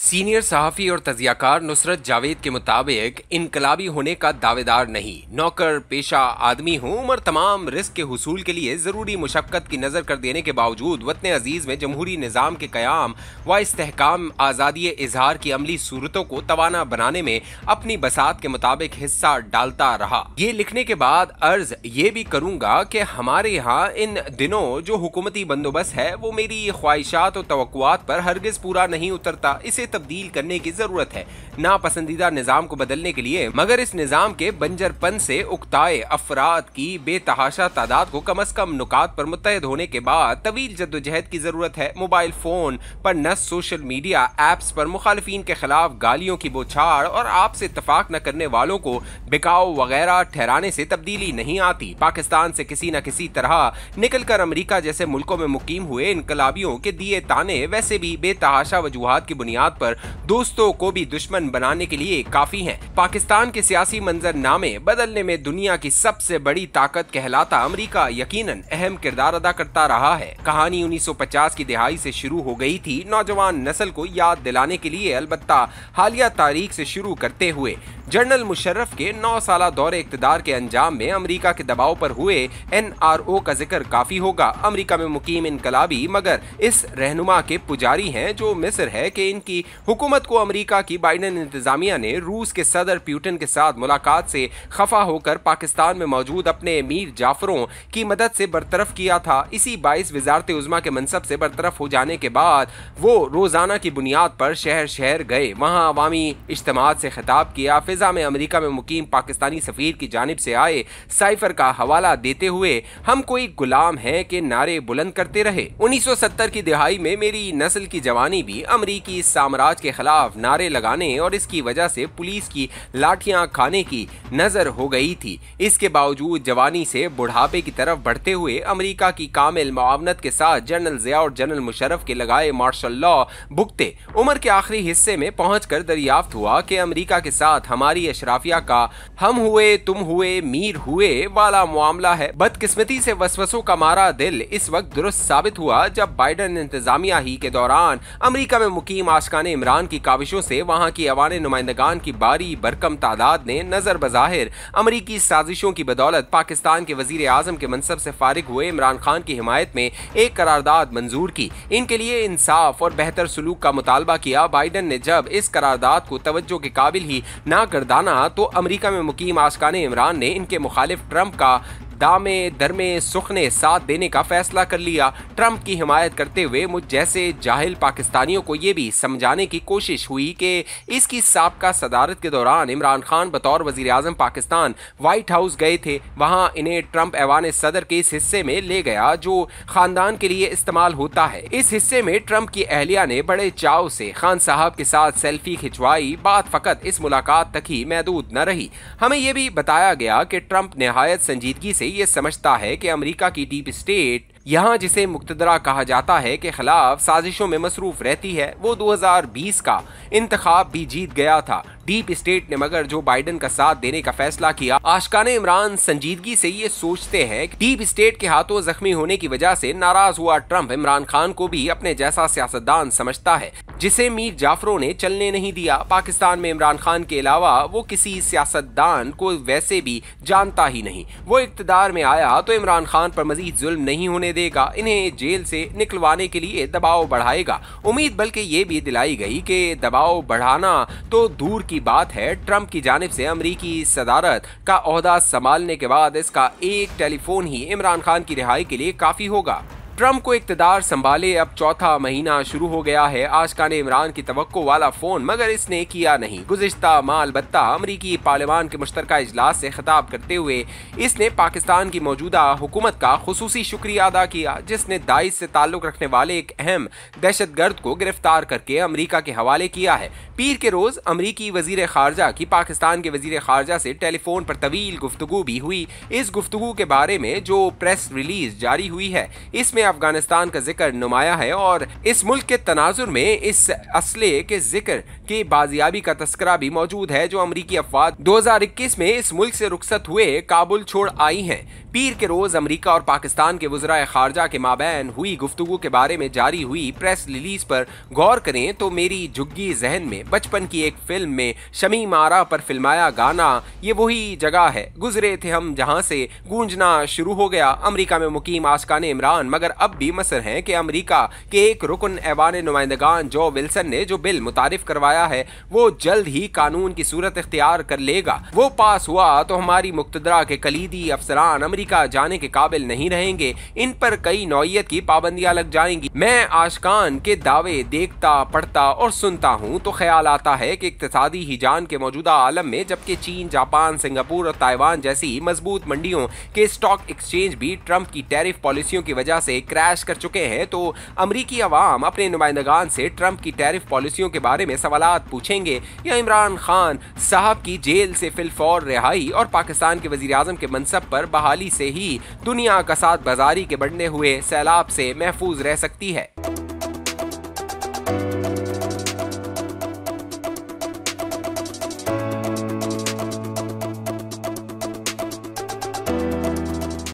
Senior सहाफ़ी और तजियाकार नुसरत जावेद के मुताबिक इनकलाबी होने का दावेदार नहीं, नौकर पेशा आदमी हूँ और तमाम रिस्क के हुसूल के लिए ज़रूरी मुशक्क़त की नज़र कर देने के बावजूद वतन अजीज़ में जमहूरी निज़ाम के क़याम व इस्तेहकाम आज़ादी इजहार की अमली सूरतों को तवाना बनाने में अपनी बसात के मुताबिक हिस्सा डालता रहा। ये लिखने के बाद अर्ज ये भी करूँगा कि हमारे यहाँ इन दिनों जो हुकूमती बंदोबस्त है वो मेरी ख्वाहिशात और तवक्कुआत पर हरगिज़ पूरा नहीं उतरता। इसे तब्दील करने की जरूरत है, नापसंदीदा निजाम को बदलने के लिए, मगर इस निजाम के बंजरपन से उकताए अफराद की बेतहाशा तादाद को कम अज कम नुकात पर मुत्तहद होने के बाद तवील जद्दोजहद की जरूरत है। मोबाइल फोन पर नस सोशल मीडिया एप्स पर मुखालिफिन के खिलाफ गालियों की बौछार और आपसे इत्तफाक न करने वालों को बिकाऊ वगैरह ठहराने से तब्दीली नहीं आती। पाकिस्तान से किसी न किसी तरह निकलकर अमेरिका जैसे मुल्कों में मुकीम हुए इनकलाबियों के दिए ताने वैसे भी बेतहाशा वजूहात की बुनियाद पर दोस्तों को भी दुश्मन बनाने के लिए काफी हैं। पाकिस्तान के सियासी मंजरनामे बदलने में दुनिया की सबसे बड़ी ताकत कहलाता अमेरिका यकीनन अहम किरदार अदा करता रहा है। कहानी 1950 की दिहाई से शुरू हो गई थी, नौजवान नस्ल को याद दिलाने के लिए, अलबत्ता हालिया तारीख से शुरू करते हुए जनरल मुशर्रफ के 9 साला दौरे इक़्तिदार के अंजाम में अमेरिका के दबाव पर हुए NRO का जिक्र काफी होगा। अमेरिका में मुकीम इनकलाबी मगर इस रहनुमा के पुजारी हैं जो मिस्र है कि इनकी हुकूमत को अमेरिका की बाइडेन इंतजामिया ने रूस के सदर पुतिन के साथ मुलाकात से खफा होकर पाकिस्तान में मौजूद अपने मीर जाफरों की मदद से बरतरफ किया था। इसी बाइस वजारत उज़्मा के मनसब से बरतरफ हो जाने के बाद वो रोजाना की बुनियाद पर शहर शहर गए, वहाँ अवामी इज्तिमात से खिताब किया। फिजा में अमेरिका में मुकीम पाकिस्तानी सफीर की जानिब से आए साइफर का हवाला देते हुए हम कोई गुलाम हैं के नारे बुलंद करते रहे। 1970 की दिहाई में मेरी नस्ल की जवानी भी अमेरिकी साम्राज्य के खिलाफ नारे लगाने और इसकी वजह से पुलिस की लाठियां खाने की नजर हो गई थी। इसके बावजूद जवानी से बुढ़ापे की तरफ बढ़ते हुए अमेरिका की कामिल मुआवनत के साथ जनरल ज़िया और जनरल मुशर्रफ के लगाए मार्शल लॉ भुगते उम्र के आखिरी हिस्से में पहुंचकर दरियाफ्त हुआ कि अमेरिका के साथ हमारी अशराफिया का हम हुए तुम हुए मीर हुए वाला मामला है। बदकिस्मती से वसवसों का मारा दिल इस वक्त दुरुस्त साबित हुआ जब बाइडेन इंतजामिया ही के दौरान अमेरिका में मुकीम आशिकाने इमरान की काविशों से वहां की अवाने नुमाइंदगान की बारी भरकम तादाद ने नजर बज़ाहिर अमेरिकी साजिशों की बदौलत पाकिस्तान के वजीर आजम के मनसब से फारिग हुए इमरान खान की हिमायत में एक करारदाद मंजूर की। इनके लिए इंसाफ और बेहतर सलूक का मुतालबा किया। बाइडेन ने जब इस करारदाद को तवज्जो के काबिल ही ना गर्दाना तो अमेरिका में मुकीम आशिकाने इमरान ने इनके मुखालिफ ट्रंप का दामे दरमे सुखने साथ देने का फैसला कर लिया। ट्रंप की हिमायत करते हुए मुझ जैसे जाहिल पाकिस्तानियों को ये भी समझाने की कोशिश हुई कि इसकी साबका सदारत के दौरान इमरान खान बतौर वजीर आजम पाकिस्तान व्हाइट हाउस गए थे। वहाँ इन्हें ट्रंप ऐवान सदर के इस हिस्से में ले गया जो खानदान के लिए इस्तेमाल होता है। इस हिस्से में ट्रंप की अहलिया ने बड़े चाव से खान साहब के साथ सेल्फी खिंचवाई। बात फकत इस मुलाकात तक ही महदूद न रही। हमें यह भी बताया गया कि ट्रंप निहायत संजीदगी से ये समझता है कि अमेरिका की डीप स्टेट यहाँ जिसे मुक्तदरा कहा जाता है के खिलाफ साजिशों में मसरूफ रहती है। वो 2020 का इंतखाब भी जीत गया था। डीप स्टेट ने मगर जो बाइडेन का साथ देने का फैसला किया, आशिकाने इमरान संजीदगी से ये सोचते हैं कि डीप स्टेट के हाथों जख्मी होने की वजह से नाराज हुआ ट्रंप इमरान खान को भी अपने जैसा सियासतदान समझता है जिसे मीर जाफरों ने चलने नहीं दिया। पाकिस्तान में इमरान खान के अलावा वो किसी सियासतदान को वैसे भी जानता ही नहीं। वो इक्तदार में आया तो इमरान खान पर मजीद जुल्म नहीं होने देगा, इन्हें जेल से निकलवाने के लिए दबाव बढ़ाएगा। उम्मीद बल्कि ये भी दिलाई गई कि दबाव बढ़ाना तो दूर की बात है, ट्रंप की जानिब से अमेरिकी सदारत का ओहदा संभालने के बाद इसका एक टेलीफोन ही इमरान खान की रिहाई के लिए काफी होगा। ट्रंप को इक्तदार संभाले अब चौथा महीना शुरू हो गया है। आशिकाने इमरान की तवक्को वाला फोन मगर इसने किया नहीं। गुज़िश्ता माह अलबत्ता अमरीकी पार्लियामान के मुश्तरका इजलास से खिताब करते हुए इसने पाकिस्तान की मौजूदा हुकूमत का खुसूसी शुक्रिया अदा किया जिसने दाइश से ताल्लुक रखने वाले एक अहम दहशतगर्द को गिरफ्तार करके अमरीका के हवाले किया है। पीर के रोज अमरीकी वजीर खारजा की पाकिस्तान के वजीर खारजा से टेलीफोन पर तवील गुफ्तगू भी हुई। इस गुफ्तगू के बारे में जो प्रेस रिलीज जारी हुई है इसमें अफगानिस्तान का जिक्र नुमाया है और इस मुल्क के तनाजुर में इस असले के जिक्र की बाजियाबी का तस्करा भी मौजूद है जो अमरीकी अफवाज 2021 में इस मुल्क से रुखसत हुए काबुल छोड़ आई हैं। पीर के रोज अमरीका और पाकिस्तान के वज़राए खारजा के माबैन हुई गुफ्तगू के बारे में जारी हुई प्रेस रिलीज पर गौर करें तो मेरी झुग्गी जहन में बचपन की एक फिल्म में शमीम आरा पर फिल्माया गाना ये वही जगह है, गुजरे थे हम जहां से गूंजना शुरू हो गया। अमरीका में मुकीम आशकान इमरान मगर अब भी मसर हैं कि अमरीका के एक रुकन ऐवान नुमाइंदगान जो विल्सन ने जो बिल मुतारिफ करवाया है वो जल्द ही कानून की सूरत इख्तियार कर लेगा। वो पास हुआ तो हमारी मुक्तदरा के कलीदी अफसरान अमरीका जाने के काबिल नहीं रहेंगे, इन पर कई नौयत की पाबंदियां लग जाएंगी। मैं आशकान के दावे देखता पढ़ता और सुनता हूँ तो ख्याल आता है कि इक्तिसादी हिजान के मौजूदा आलम में जबकि चीन, जापान, सिंगापुर और ताइवान जैसी मजबूत मंडियों के स्टॉक एक्सचेंज भी ट्रंप की टैरिफ पॉलिसियों की वजह से क्रैश कर चुके हैं, तो अमरीकी अवाम अपने नुमाइंदगान से ट्रंप की टैरिफ पॉलिसियों के बारे में सवालात पूछेंगे या इमरान खान साहब की जेल से फिलफौर रिहाई और पाकिस्तान के वजीर आजम के मनसब पर बहाली से ही दुनिया कसाद बाजारी के बढ़ने हुए सैलाब से महफूज रह सकती है।